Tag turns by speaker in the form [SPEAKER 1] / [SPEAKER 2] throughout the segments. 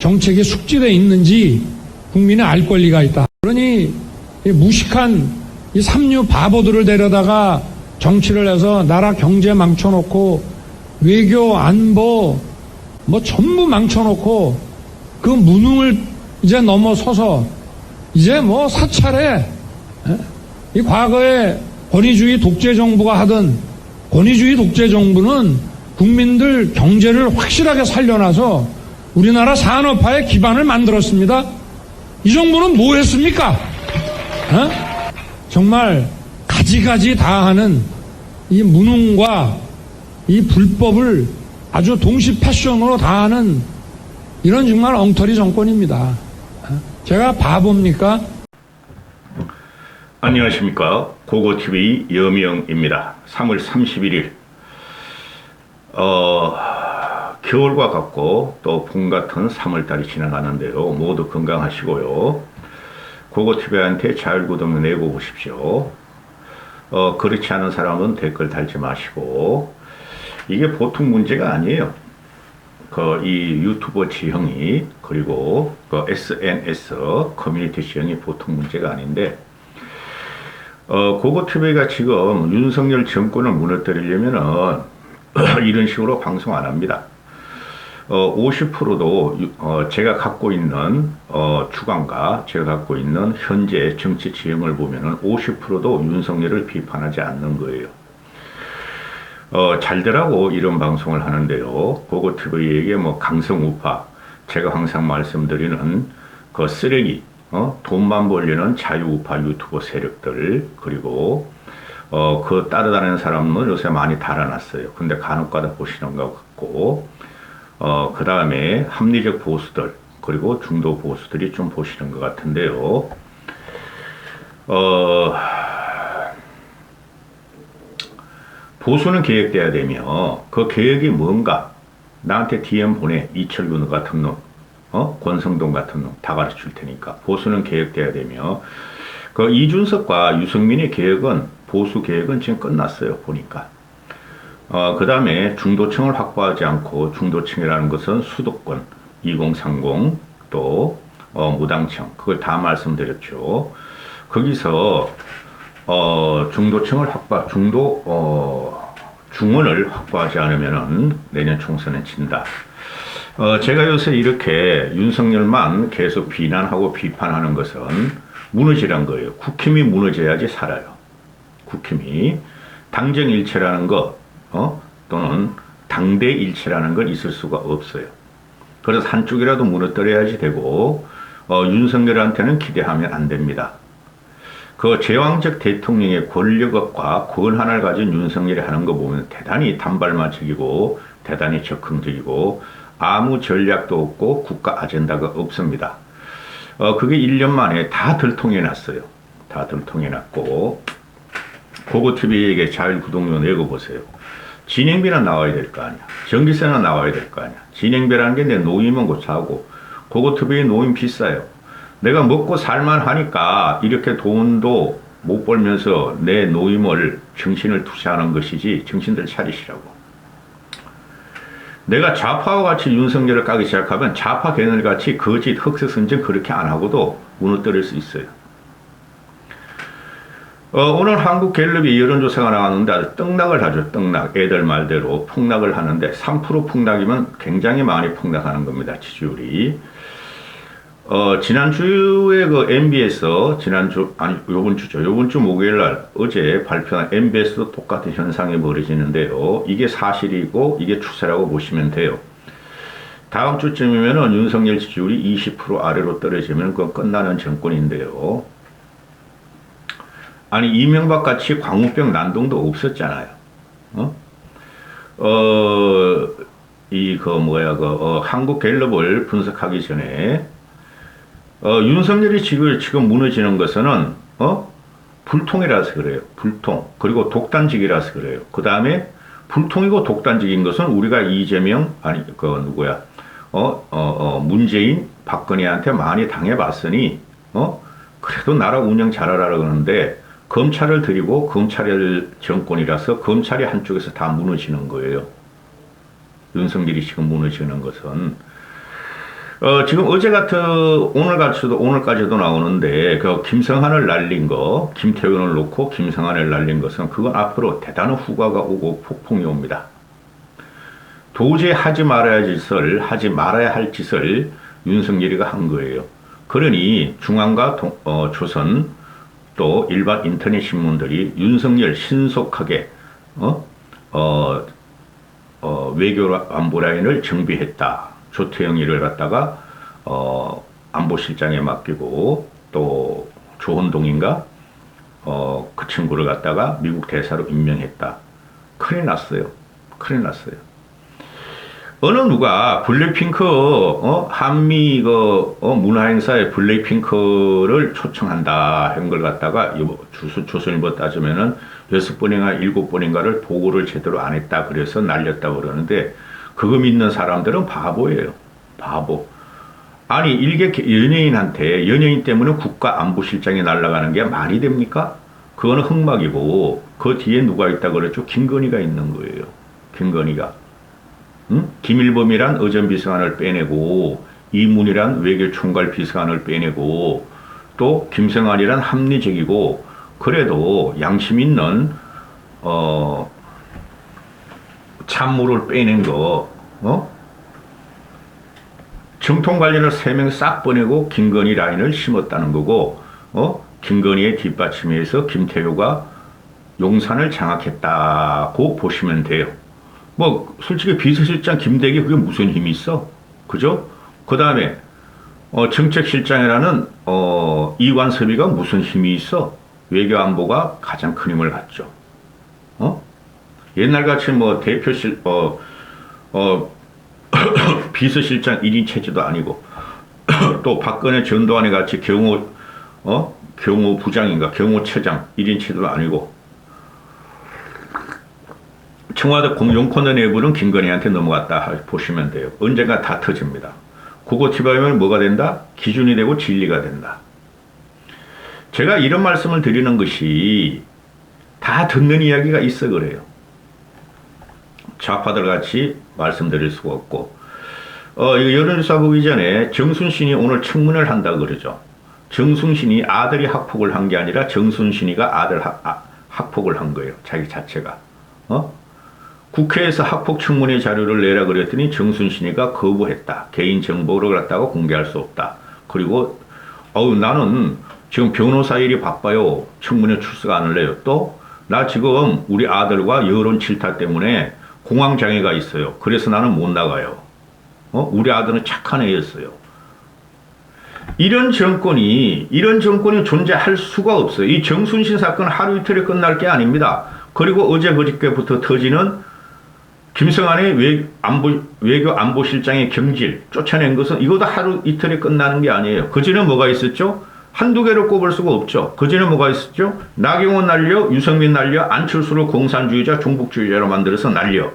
[SPEAKER 1] 정책이 숙지되어 있는지 국민이 알 권리가 있다. 그러니 이 무식한 이 삼류 바보들을 데려다가 정치를 해서 나라 경제 망쳐놓고 외교 안보 뭐 전부 망쳐놓고 그 무능을 이제 넘어서서 이제 뭐 사찰에 이 과거에 권위주의 독재 정부가 하던 권위주의 독재 정부는 국민들 경제를 확실하게 살려놔서 우리나라 산업화의 기반을 만들었습니다. 이 정부는 뭐 했습니까? 정말 가지가지 다 하는 이 무능과 이 불법을 아주 동시 패션으로 다 하는 이런 정말 엉터리 정권입니다. 제가 바보입니까?
[SPEAKER 2] 안녕하십니까. 고고TV 여명입니다. 3월 31일 겨울과 같고 또 봄 같은 3월달이 지나가는데요. 모두 건강하시고요. 고고TV한테 자율구독 내고 보십시오. 그렇지 않은 사람은 댓글 달지 마시고, 이게 보통 문제가 아니에요. 이 유튜버 지형이, 그리고 SNS 커뮤니티 지형이 보통 문제가 아닌데, 고고TV가 지금 윤석열 정권을 무너뜨리려면은 이런 식으로 방송 안 합니다. 50%도 제가 갖고 있는 주관과 제가 갖고 있는 현재 정치 지형을 보면은 50%도 윤석열을 비판하지 않는 거예요. 잘되라고 이런 방송을 하는데요. 고고TV에게 뭐 강성우파, 제가 항상 말씀드리는 그 쓰레기, 돈만 벌리는 자유우파 유튜버 세력들, 그리고 그 따라다니는 사람은 요새 많이 달아났어요. 근데 간혹가다 보시는 것 같고, 그 다음에 합리적 보수들, 그리고 중도 보수들이 좀 보시는 것 같은데요. 보수는 계획돼야 되며, 그 계획이 뭔가, 나한테 DM 보내. 이철균 같은 놈, 권성동 같은 놈 다 가르쳐 줄 테니까. 보수는 계획돼야 되며, 그 이준석과 유승민의 계획은, 보수 계획은 지금 끝났어요, 보니까. 그 다음에 중도층을 확보하지 않고, 중도층이라는 것은 수도권, 2030, 또, 무당층, 그걸 다 말씀드렸죠. 거기서, 중도층을 중원을 확보하지 않으면은 내년 총선은 진다. 제가 요새 이렇게 윤석열만 계속 비난하고 비판하는 것은 무너지란 거예요. 국힘이 무너져야지 살아요. 국힘이. 당정일체라는 것, 또는 당대일체라는 건 있을 수가 없어요. 그래서 한쪽이라도 무너뜨려야지 되고, 윤석열한테는 기대하면 안 됩니다. 그 제왕적 대통령의 권력과 권한을 가진 윤석열이 하는 거 보면 대단히 단발마적이고, 대단히 적극적이고, 아무 전략도 없고, 국가 아젠다가 없습니다. 그게 1년 만에 다 들통해 놨어요. 다 들통해 놨고, 고고TV에게 자율구독료 내고 보세요. 진행비는 나와야 될 거 아니야. 전기세는 나와야 될 거 아니야. 진행비라는 게 내 노임은 고차고, 고고TV의 노임 비싸요. 내가 먹고 살만 하니까 이렇게 돈도 못 벌면서 내 노임을, 정신을 투자하는 것이지, 정신들 차리시라고. 내가 좌파와 같이 윤석열을 까기 시작하면 좌파 걔네들같이 거짓 흑색선전 그렇게 안 하고도 무너뜨릴 수 있어요. 오늘 한국갤럽이 여론조사가 나왔는데 아주 떡락을 하죠. 떡락. 애들 말대로 폭락을 하는데 3% 폭락이면 굉장히 많이 폭락하는 겁니다. 지지율이. 지난주에 그 MB에서, 요번 주 목요일날 어제 발표한 MB에서도 똑같은 현상이 벌어지는데요. 이게 사실이고, 이게 추세라고 보시면 돼요. 다음 주쯤이면은 윤석열 지지율이 20% 아래로 떨어지면 그건 끝나는 정권인데요. 아니, 이명박 같이 광우병 난동도 없었잖아요. 한국갤럽을 분석하기 전에, 윤석열이 지금 무너지는 것은, 불통이라서 그래요. 불통. 그리고 독단적이라서 그래요. 그 다음에, 불통이고 독단적인 것은 우리가 이재명, 문재인, 박근혜한테 많이 당해봤으니, 그래도 나라 운영 잘하라 그러는데, 검찰을 들이고 검찰 정권이라서 검찰이 한쪽에서 다 무너지는 거예요. 윤석열이 지금 무너지는 것은. 지금 어제 같은 오늘까지도 나오는데 그 김성한을 날린 거, 김태균을 놓고 김성한을 날린 것은 그건 앞으로 대단한 후과가 오고 폭풍이 옵니다. 도저히 하지 말아야 할 짓을 윤석열이가 한 거예요. 그러니 중앙과 조선 또 일반 인터넷 신문들이 윤석열 신속하게 외교 안보 라인을 정비했다. 조태영 일을 갖다가 안보실장에 맡기고 또 조원동인가 그 친구를 갖다가 미국 대사로 임명했다. 큰일 났어요. 큰일 났어요. 어느 누가 블랙핑크 한미 문화행사에 블랙핑크를 초청한다 한 걸 갖다가 조선일보 따지면은 6번인가 7번인가를 보고를 제대로 안 했다 그래서 날렸다 그러는데 그거 믿는 사람들은 바보예요. 바보. 아니 일개 연예인 때문에 국가안보실장이 날아가는 게 말이 됩니까? 그거는 흑막이고 그 뒤에 누가 있다 그랬죠? 김건희가 있는 거예요. 김건희가. 응? 김일범이란 의전비서관을 빼내고 이문이란 외교총괄 비서관을 빼내고 또 김성환이란 합리적이고 그래도 양심 있는 참모를 빼낸 거 정통관리를 3명 싹 보내고 김건희 라인을 심었다는 거고 김건희의 뒷받침에서 김태효가 용산을 장악했다고 보시면 돼요. 뭐 솔직히 비서실장 김대기 그게 무슨 힘이 있어? 그죠? 그 다음에 정책실장이라는 이관섭이가 무슨 힘이 있어? 외교안보가 가장 큰 힘을 갖죠. 옛날같이 뭐 대표실 비서실장 1인 체제도 아니고 또 박근혜 전두환이 같이 경호부장인가 경호처장 1인 체제도 아니고 청와대 공용코너 내부는 김건희한테 넘어갔다 보시면 돼요. 언젠가 다 터집니다. 그거 티바이면 뭐가 된다? 기준이 되고 진리가 된다. 제가 이런 말씀을 드리는 것이 다 듣는 이야기가 있어 그래요. 좌파들 같이 말씀드릴 수가 없고 이거 여론조사 보기 전에 정순신이 오늘 청문회를 한다고 그러죠. 정순신이 아들이 학폭을 한 게 아니라 정순신이가 아들 학폭을 한 거예요. 자기 자체가. 국회에서 학폭 청문회 자료를 내라 그랬더니 정순신이가 거부했다. 개인 정보를 갖다가 공개할 수 없다. 그리고 나는 지금 변호사 일이 바빠요. 청문회 출석 안 할래요. 또 나 지금 우리 아들과 여론 질타 때문에 공황장애가 있어요. 그래서 나는 못 나가요. 우리 아들은 착한 애였어요. 이런 정권이 존재할 수가 없어요. 이 정순신 사건 하루 이틀에 끝날 게 아닙니다. 그리고 어제 그저께부터 터지는 김성환의 외교 안보실장의 경질 쫓아낸 것은 이것도 하루 이틀에 끝나는 게 아니에요. 그전에 뭐가 있었죠? 한두 개를 꼽을 수가 없죠. 그전에 뭐가 있었죠? 나경원 날려, 유승민 날려, 안철수를 공산주의자, 종북주의자로 만들어서 날려.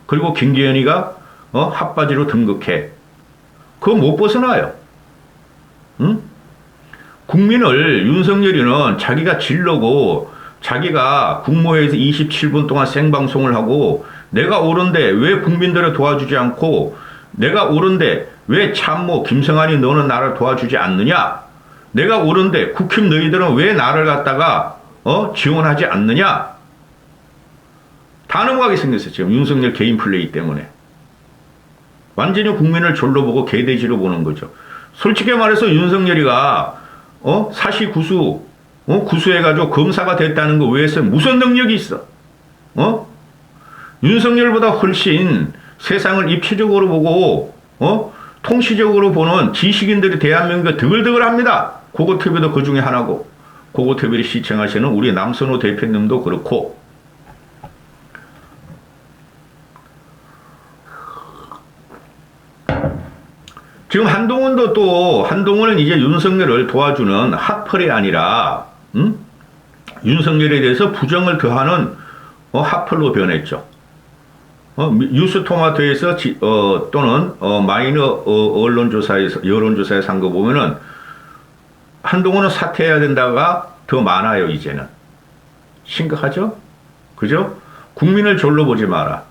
[SPEAKER 2] 그리고 김기현이가 핫바지로 등극해. 그거 못 벗어나요. 응? 국민을 윤석열이는 자기가 질러고 자기가 국무회의에서 27분 동안 생방송을 하고 내가 옳은데 왜 국민들을 도와주지 않고 내가 옳은데 왜 참모 김성환이 너는 나를 도와주지 않느냐? 내가 옳은데 국힘 너희들은 왜 나를 갖다가 지원하지 않느냐? 다 넘어가게 생겼어요. 지금 윤석열 개인 플레이 때문에. 완전히 국민을 졸로 보고 개돼지로 보는 거죠. 솔직히 말해서 윤석열이가 사시구수 구수해가지고 검사가 됐다는 거 외에서 무슨 능력이 있어? 윤석열보다 훨씬 세상을 입체적으로 보고 통시적으로 보는 지식인들이 대한민국에 드글드글합니다. 고고TV도 그 중에 하나고 고고TV를 시청하시는 우리 남선호 대표님도 그렇고 지금 한동훈은 이제 윤석열을 도와주는 핫플이 아니라 윤석열에 대해서 부정을 더하는 핫플로 변했죠. 뉴스토마토에서 또는 마이너 언론조사에서 여론조사에 산 거 보면은 한동훈은 사퇴해야 된다가 더 많아요. 이제는 심각하죠? 그죠? 국민을 졸로 보지 마라.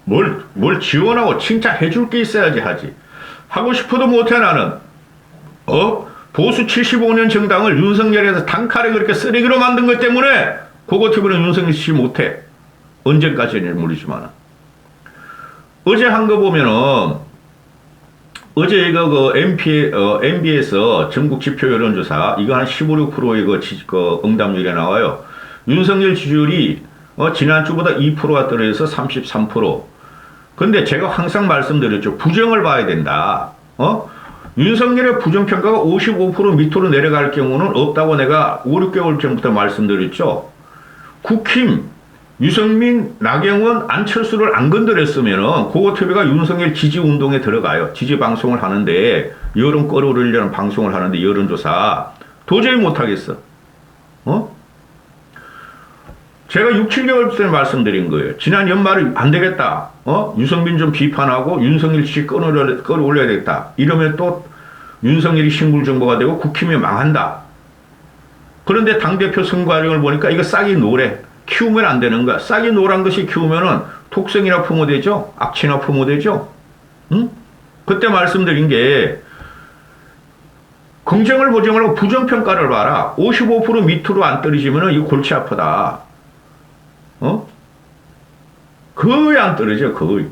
[SPEAKER 2] 뭘 지원하고 칭찬해 줄 게 있어야지 하지. 하고 싶어도 못해 나는. 보수 75년 정당을 윤석열에서 단칼에 그렇게 쓰레기로 만든 것 때문에 고고TV는 윤석열 지지 못해. 언제까지는 모르지만. 어제 한 거 보면은 어제 이거 그 MB에서 전국 지표 여론조사 이거 한 15, 6%의 그 응답률이 나와요. 윤석열 지지율이 지난주보다 2%가 떨어져서 33%. 근데 제가 항상 말씀드렸죠. 부정을 봐야 된다. 윤석열의 부정평가가 55% 밑으로 내려갈 경우는 없다고 내가 5, 6개월 전부터 말씀드렸죠. 국힘, 유승민, 나경원, 안철수를 안 건드렸으면은 고고TV가 윤석열 지지 운동에 들어가요. 지지 방송을 하는데, 여론 끌어올리려는 방송을 하는데, 여론조사. 도저히 못하겠어. 제가 6, 7개월 전에 말씀드린 거예요. 지난 연말에 안 되겠다. 유승민 좀 비판하고 윤석열 지지 끌어올려야 되겠다. 이러면 또 윤석열이 신불정부가 되고 국힘이 망한다. 그런데 당대표 선거활동을 보니까 이거 싹이 노래. 키우면 안 되는 거야. 싹이 노란 것이 키우면은 독성이나 품어대죠? 악취나 품어대죠? 응? 그때 말씀드린 게, 긍정을 보정을 하고 부정평가를 봐라. 55% 밑으로 안 떨어지면은 이거 골치 아프다. 거의 안 떨어져, 거의.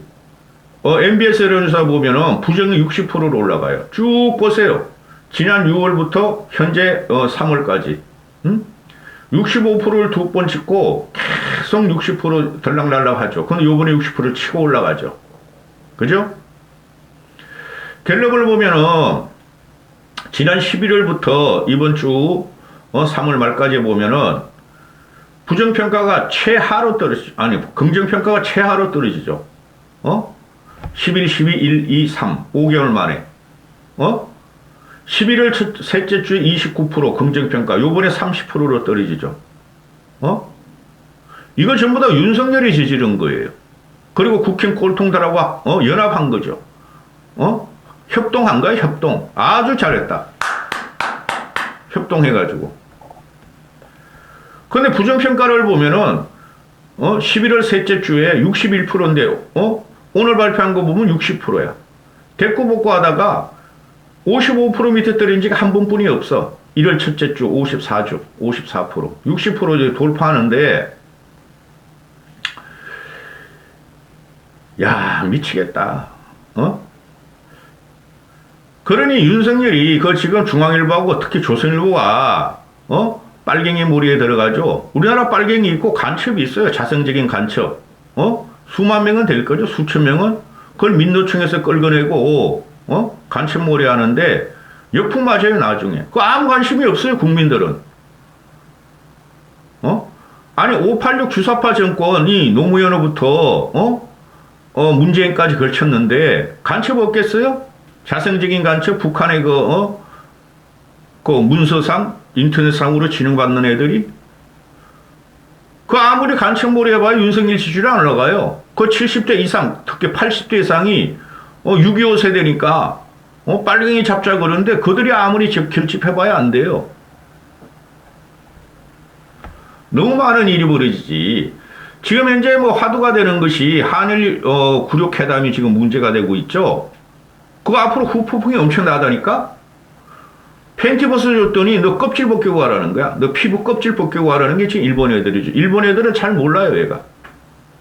[SPEAKER 2] MBS 여론조사 보면은 부정이 60%로 올라가요. 쭉 보세요. 지난 6월부터 현재 3월까지. 65%를 두 번 찍고 계속 60% 들락날락 하죠. 근데 요번에 60%를 치고 올라가죠. 그죠? 갤럽을 보면은 지난 11월부터 이번 주 3월 말까지 보면은 부정평가가 최하로 떨어지죠. 아니, 긍정평가가 최하로 떨어지죠. 11, 12, 1, 2, 3. 5개월 만에. 11월 셋째 주에 29% 긍정평가. 요번에 30%로 떨어지죠. 이거 전부 다 윤석열이 저지른 거예요. 그리고 국힘 꼴통들하고 연합한 거죠. 협동한 거야, 협동. 아주 잘했다. 협동해가지고. 근데 부정평가를 보면은 11월 셋째 주에 61%인데 오늘 발표한 거 보면 60%야. 대꾸복구 하다가 55% 밑에 떨어진 지가 한 번뿐이 없어. 1월 첫째 주 54주, 54%. 60% 이제 돌파하는데, 야, 미치겠다. 그러니 윤석열이 그 지금 중앙일보하고 특히 조선일보가, 빨갱이 무리에 들어가죠. 우리나라 빨갱이 있고 간첩이 있어요. 자성적인 간첩. 수만 명은 될 거죠. 수천 명은. 그걸 민노총에서 끌어내고, 간첩몰이 하는데, 역풍 맞아요, 나중에. 그 아무 관심이 없어요, 국민들은. 아니, 586 주사파 정권이 노무현으로부터, 문재인까지 걸쳤는데, 간첩 없겠어요? 자성적인 간첩, 북한의 그 문서상, 인터넷상으로 진흥받는 애들이? 그 아무리 간첩몰이 해봐야 윤석열 지지율이 안 올라가요. 그 70대 이상, 특히 80대 이상이 6.25 세대니까 빨갱이 잡자 그러는데 그들이 아무리 결집해봐야 안 돼요. 너무 많은 일이 벌어지지. 지금 현재 화두가 되는 것이 한일 굴욕회담이 지금 문제가 되고 있죠. 그거 앞으로 후폭풍이 엄청나다니까? 팬티 벗어줬더니 너 껍질 벗기고 하라는 거야. 너 피부 껍질 벗기고 하라는 게 지금 일본 애들이죠. 일본 애들은 잘 몰라요, 얘가.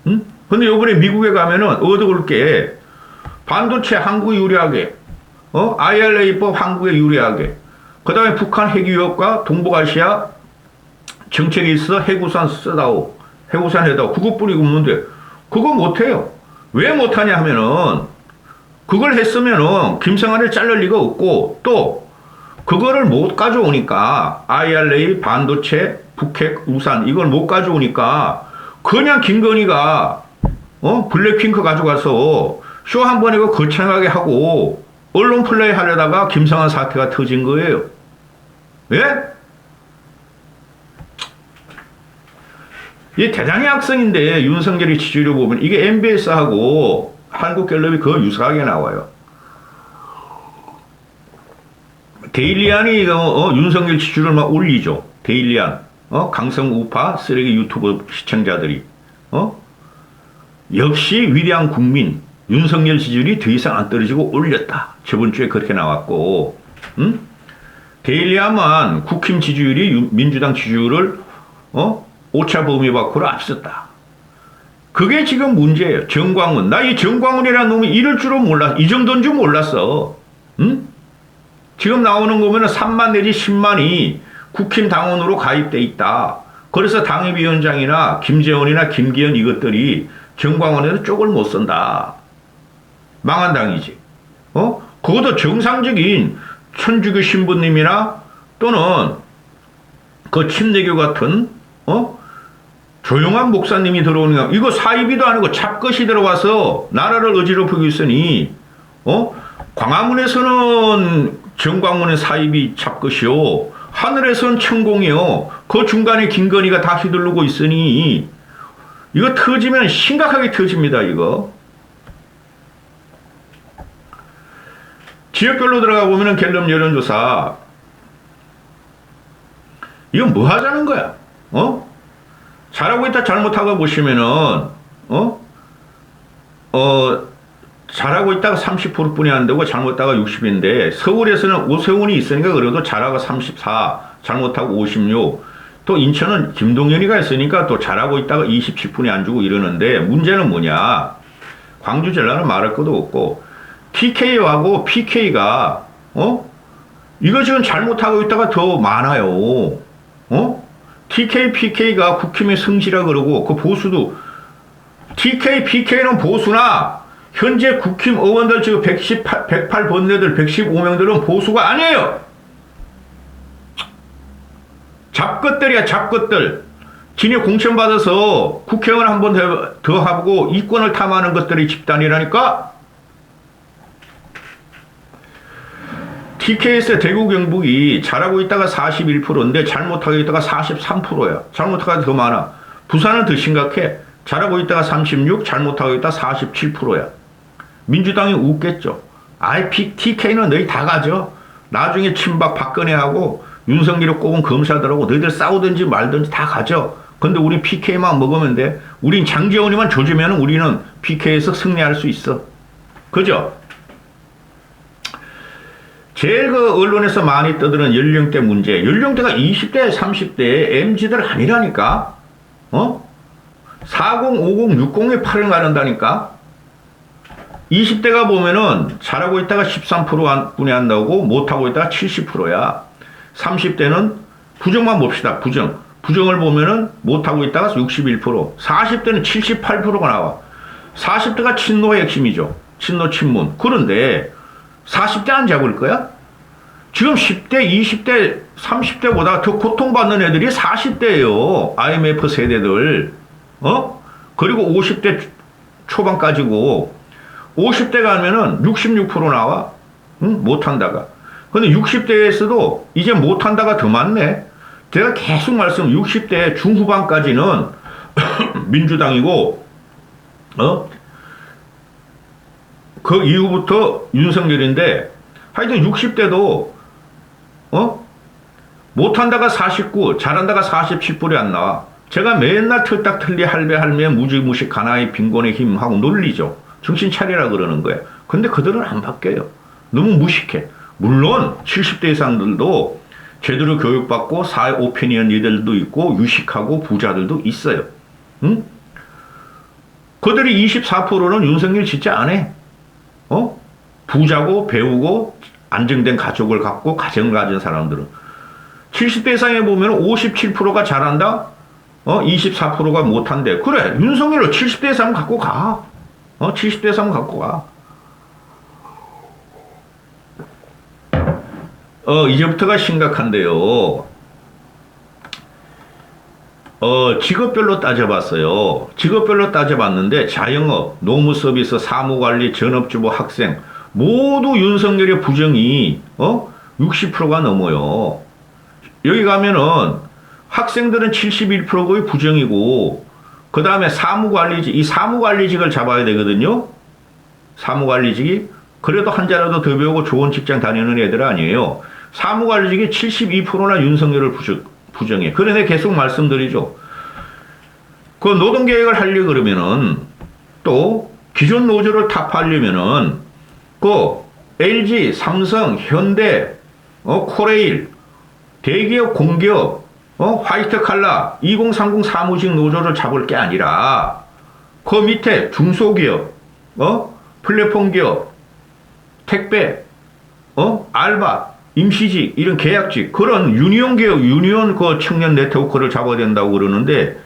[SPEAKER 2] 응? 근데 요번에 미국에 가면은 얻어올 게 반도체 한국에 유리하게, IRA법 한국에 유리하게, 그 다음에 북한 핵위협과 동북아시아 정책이 있어 해구산 쓰다오, 해구산 해다오, 그거 뿌리고 없는데, 그거 못해요. 왜 못하냐 하면은, 그걸 했으면은 김성환을 자를 리가 없고, 또, 그거를 못 가져오니까, IRA, 반도체, 북핵, 우산, 이걸 못 가져오니까, 그냥 김건희가, 블랙핑크 가져가서, 쇼 한 번 이거 거창하게 하고, 언론 플레이 하려다가 김성환 사태가 터진 거예요. 예? 이게 대단히 악성인데, 윤석열이 지지율을 보면, 이게 MBS하고 한국갤럽이 그 유사하게 나와요. 데일리안이 윤석열 지지율을 막 올리죠. 데일리안. 강성 우파 쓰레기 유튜브 시청자들이. 역시 위대한 국민. 윤석열 지지율이 더 이상 안 떨어지고 올렸다. 저번 주에 그렇게 나왔고, 응? 데일리하면 국힘 지지율이 민주당 지지율을 오차 범위 밖으로 앞섰다. 그게 지금 문제예요. 정광훈. 나 이 정광훈이라는 놈이 이럴 줄은 몰랐어. 이 정도인 줄 몰랐어. 응? 지금 나오는 거 보면 3만 내지 10만이 국힘 당원으로 가입돼 있다. 그래서 당협위원장이나 김재원이나 김기현 이것들이 정광훈에서 쪽을 못 쓴다. 망한 당이지. 그것도 정상적인 천주교 신부님이나 또는 그 침례교 같은 조용한 목사님이 들어오는 거 이거 사이비도 아니고 잡것이 들어와서 나라를 어지럽히고 있으니 광화문에서는 정광훈의 사이비 잡것이요 하늘에서는 천공이요 그 중간에 김건희가 다 휘두르고 있으니 이거 터지면 심각하게 터집니다. 이거 지역별로 들어가 보면은 갤럽 여론조사 이건 뭐 하자는 거야? 잘하고 있다 잘못하고 보시면은 잘하고 있다가 30%뿐이 안 되고 잘못하다가 60인데 서울에서는 오세훈이 있으니까 그래도 잘하고 34 잘못하고 56 또 인천은 김동연이가 있으니까 또 잘하고 있다가 27분이 안 주고 이러는데 문제는 뭐냐 광주 전라는 말할 것도 없고 TK하고 PK가 이거 지금 잘못하고 있다가 더 많아요. TK, PK가 국힘의 성지라 그러고 그 보수도 TK, PK는 보수나 현재 국힘 의원들 지금 108 번뇌들 115명들은 보수가 아니에요. 잡것들이야 잡것들. 지네 공천 받아서 국회의원 한 번 더 하고 이권을 탐하는 것들이 집단이라니까. TK에서 대구 경북이 잘하고 있다가 41%인데 잘못하고 있다가 43%야. 잘못하고 더 많아. 부산은 더 심각해. 잘하고 있다가 36, 잘못하고 있다가 47%야. 민주당이 웃겠죠. TK는 너희 다 가져. 나중에 친박 박근혜하고 윤석열을 꼽은 검사들하고 너희들 싸우든지 말든지 다 가져. 근데 우리 PK만 먹으면 돼. 우린 장제원이만 조지면 우리는 PK에서 승리할 수 있어. 그죠? 제일 그 언론에서 많이 떠드는 연령대 문제. 연령대가 20대, 30대 MZ들 아니라니까. 40, 50, 60에 팔을 가른다니까. 20대가 보면은 잘하고 있다가 13%뿐이 안 나오고 못하고 있다가 70%야. 30대는 부정만 봅시다. 부정을 보면은 못하고 있다가 61%. 40대는 78%가 나와. 40대가 친노의 핵심이죠. 친노 친문. 그런데 40대 안 잡을 거야? 지금 10대, 20대, 30대보다 더 고통받는 애들이 40대예요. IMF 세대들. 그리고 50대 초반까지고 50대 가면은 66% 나와. 응? 못한다가. 근데 60대에서도 이제 못한다가 더 많네. 제가 계속 60대 중후반까지는 민주당이고, 그 이후부터 윤석열인데, 하여튼 60대도, 못한다가 49, 잘한다가 47%이 안 나와. 제가 맨날 틀딱 틀리 할배 할매 무지무식 가나이 빈곤의 힘 하고 놀리죠. 정신 차리라 그러는 거야. 근데 그들은 안 바뀌어요. 너무 무식해. 물론 70대 이상들도 제대로 교육받고 사회 오피니언 리더들도 있고 유식하고 부자들도 있어요. 응? 그들이 24%는 윤석열 진짜 안 해. 부자고 배우고 안정된 가족을 갖고 가정을 가진 사람들은 70대 이상에 보면 57%가 잘한다. 24%가 못한대. 그래 윤석열을 70대 이상 갖고 가. 70대 이상 갖고 가. 이제부터가 심각한데요. 직업별로 따져봤어요. 직업별로 따져봤는데 자영업, 노무서비스, 사무관리, 전업주부, 학생 모두 윤석열의 부정이 60%가 넘어요. 여기 가면은 학생들은 71%거의 부정이고 그 다음에 사무관리직, 이 사무관리직을 잡아야 되거든요. 사무관리직이 그래도 한 자라도 더 배우고 좋은 직장 다니는 애들 아니에요. 사무관리직이 72%나 윤석열을 부정해. 그런데 계속 말씀드리죠. 그 노동계획을 하려고 그러면은 또 기존 노조를 타파하려면은 그 LG, 삼성, 현대, 코레일, 대기업, 공기업, 화이트 칼라, 2030 사무직 노조를 잡을 게 아니라 그 밑에 중소기업, 플랫폼 기업, 택배, 알바, 임시직, 이런 계약직, 그런 유니온 기업, 유니온 그 청년 네트워크를 잡아야 된다고 그러는데,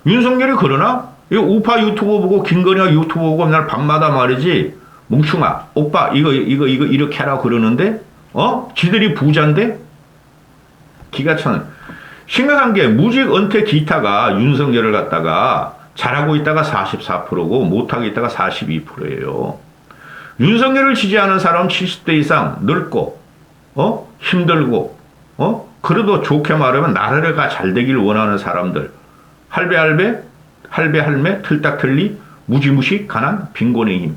[SPEAKER 2] 윤석열이 그러나? 이 우파 유튜브 보고, 김건희가 유튜브 보고 맨날 밤마다 말이지, 뭉충아, 오빠, 이거 이렇게 하라 그러는데, 지들이 부자인데? 기가 차는. 심각한 게, 무직 은퇴 기타가 윤석열을 갖다가 잘하고 있다가 44%고, 못하고 있다가 42%예요. 윤석열을 지지하는 사람은 70대 이상 늙고, 힘들고, 그래도 좋게 말하면 나라가 잘 되길 원하는 사람들. 할배, 틀딱틀리, 무지무시, 가난, 빈곤의 힘.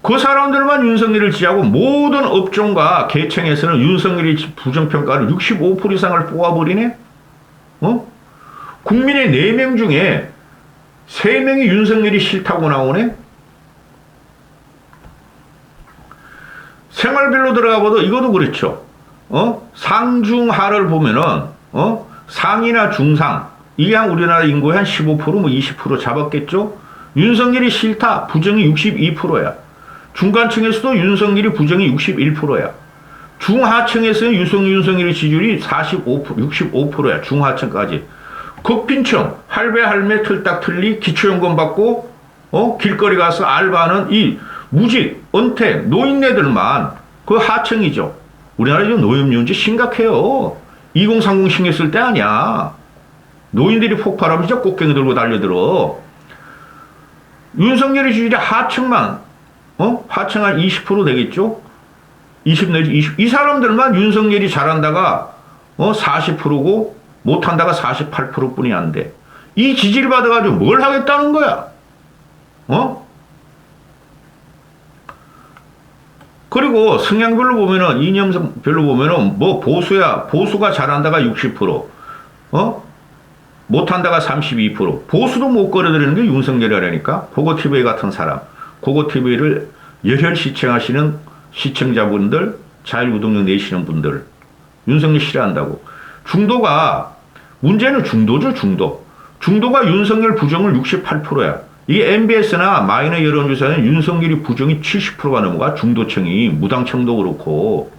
[SPEAKER 2] 그 사람들만 윤석열을 지지하고 모든 업종과 계층에서는 윤석열이 부정평가를 65% 이상을 뽑아버리네? 국민의 4명 중에 3명이 윤석열이 싫다고 나오네? 생활별로 들어가 봐도 이것도 그렇죠. 상중하를 보면은, 상이나 중상, 이게 한 우리나라 인구의 한 15%, 뭐 20% 잡았겠죠? 윤석열이 싫다, 부정이 62%야. 중간층에서도 윤석열이 부정이 61%야. 중하층에서는 윤석열이 지지율이 65%야. 중하층까지. 극빈층, 할배, 틀딱틀리, 기초연금 받고, 길거리 가서 알바하는 이 무직, 은퇴, 노인네들만 그 하층이죠. 우리나라 지금 노인 문제 심각해요. 2030 신경 쓸 때 아니야. 노인들이 폭발하면 진짜 꽃갱이 들고 달려들어. 윤석열이 지지율이 하층만, 하층 한 20% 되겠죠? 20 내지 20. 이 사람들만 윤석열이 잘한다가, 40%고, 못한다가 48% 뿐이 안 돼. 이 지지를 받아가지고 뭘 하겠다는 거야? 그리고 성향별로 보면은, 이념별로 보면은, 뭐 보수야, 보수가 잘한다가 60%, 못한다가 32%. 보수도 못 걸어들이는 게 윤석열이라니까. 고고TV 같은 사람. 고고TV를 열혈 시청하시는 시청자분들, 자율구독료 내시는 분들. 윤석열 싫어한다고. 중도가, 문제는 중도죠, 중도. 중도가 윤석열 부정을 68%야. 이게 MBS나 마이너 여론조사는 윤석열이 부정이 70%가 넘어가. 중도층이, 무당층도 그렇고.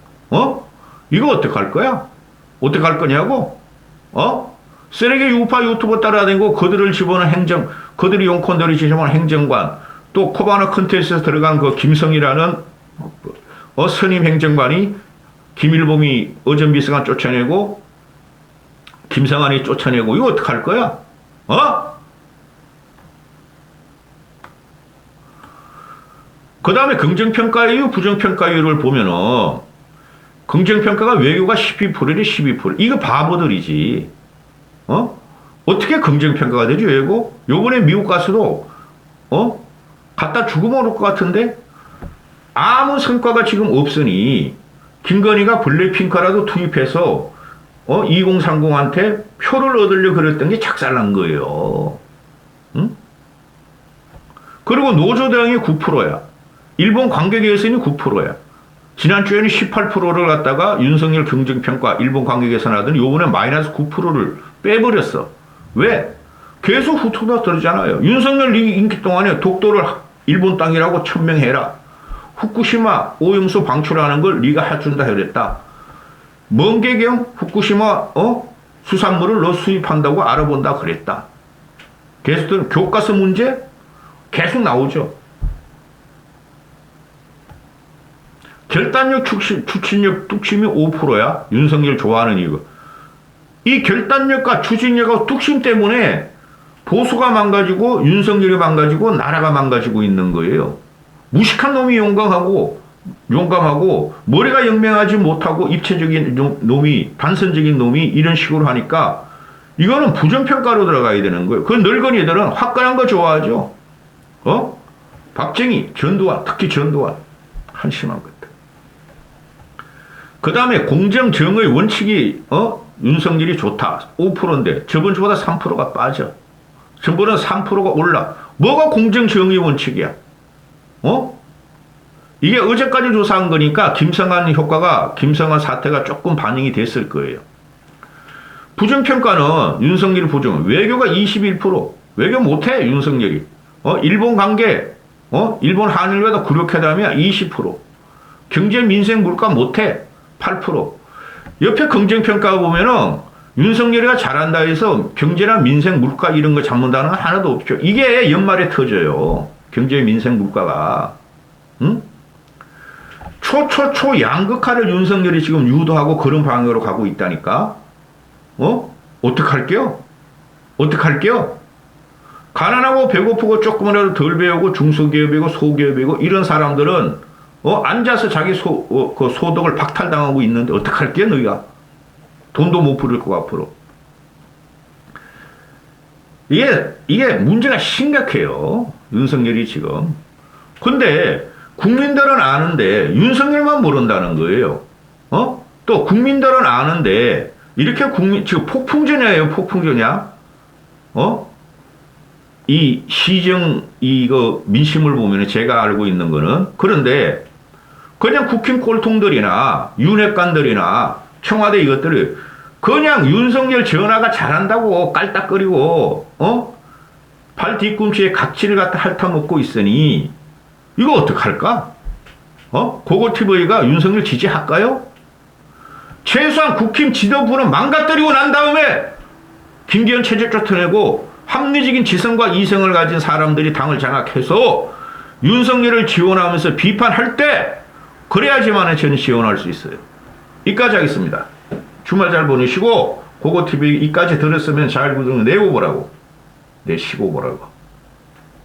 [SPEAKER 2] 이거 어떡할 거야? 어떡할 거냐고? 쓰레기 유파 유튜버 따라다니고 그들을 집어넣은 행정, 그들이 용건들이 집어넣은 행정관, 또 코바나 컨텐츠에서 들어간 그 김성이라는 선임 행정관이 김일봉이 어전비서관 쫓아내고 김성환이 쫓아내고 이거 어떡할 거야? 그 다음에 긍정평가율, 부정평가율을 보면은 긍정평가가 외교가 12%래 12%. 이거 바보들이지. 어떻게 긍정평가가 되지, 외고? 요번에 미국 가서도, 갖다 죽으면 올 것 같은데? 아무 성과가 지금 없으니, 김건희가 블랙핑크라도 투입해서, 2030한테 표를 얻으려고 그랬던 게 착살난 거예요. 응? 그리고 노조대응이 9%야. 일본 관계개선이 9%야. 지난주에는 18%를 갖다가 윤석열 긍정평가 일본 관계개선 하더니 요번에 마이너스 9%를 빼버렸어. 왜? 계속 후투가 들잖아요. 윤석열 임기 동안에 독도를 일본 땅이라고 천명해라. 후쿠시마 오염수 방출하는 걸 네가 해준다 그랬다. 먼개경 후쿠시마 수산물을 너 수입한다고 알아본다 그랬다. 계속 교과서 문제 계속 나오죠. 결단력 추진력 뚝심이 5%야. 윤석열 좋아하는 이거. 이 결단력과 추진력과 뚝심 때문에 보수가 망가지고 윤석열이 망가지고 나라가 망가지고 있는 거예요. 무식한 놈이 용감하고 머리가 영명하지 못하고 입체적인 놈이 반선적인 놈이 이런 식으로 하니까 이거는 부정평가로 들어가야 되는 거예요. 그 늙은이들은 화끈한 거 좋아하죠. 박정희, 전두환, 특히 전두환 한심한 것들. 그 다음에 공정정의 원칙이 윤석열이 좋다. 5%인데 저번 주보다 3%가 빠져. 전번은 3%가 올라. 뭐가 공정정의 원칙이야? 이게 어제까지 조사한 거니까 김성한 효과가, 김성한 사태가 조금 반영이 됐을 거예요. 부정평가는 윤석열 부정, 외교가 21%, 외교 못해, 윤석열이. 일본 관계, 일본 한일과도 구력회담이야, 20%. 경제, 민생, 물가 못해, 8%. 옆에 긍정평가 보면은 윤석열이가 잘한다 해서 경제나 민생, 물가 이런 거 잡는다는 건 하나도 없죠. 이게 연말에 터져요. 경제, 민생, 물가가. 응? 양극화를 윤석열이 지금 유도하고 그런 방향으로 가고 있다니까? 어떡할게요? 가난하고 배고프고 조금이라도 덜 배우고 중소기업이고 소기업이고 이런 사람들은, 앉아서 자기 그 소득을 박탈당하고 있는데 어떡할게요, 너희가? 돈도 못 부를 거고, 앞으로. 이게 문제가 심각해요. 윤석열이 지금. 근데, 국민들은 아는데, 윤석열만 모른다는 거예요. 또, 국민들은 아는데, 이렇게 지금 폭풍전야예요, 폭풍전야? 이 민심을 보면 제가 알고 있는 거는, 그런데, 그냥 국힘 꼴통들이나, 윤핵관들이나, 청와대 이것들을, 그냥 윤석열 전화가 잘한다고 깔딱거리고, 발 뒤꿈치에 각질을 갖다 핥아먹고 있으니, 이거 어떡할까? 고고TV가 윤석열 지지할까요? 최소한 국힘 지도부는 망가뜨리고 난 다음에 김기현 체제 쫓아내고 합리적인 지성과 이성을 가진 사람들이 당을 장악해서 윤석열을 지원하면서 비판할 때 그래야지만 저는 지원할 수 있어요. 이까지 하겠습니다. 주말 잘 보내시고 고고TV 이까지 들었으면 잘 구독 내고 보라고. 내시고 보라고.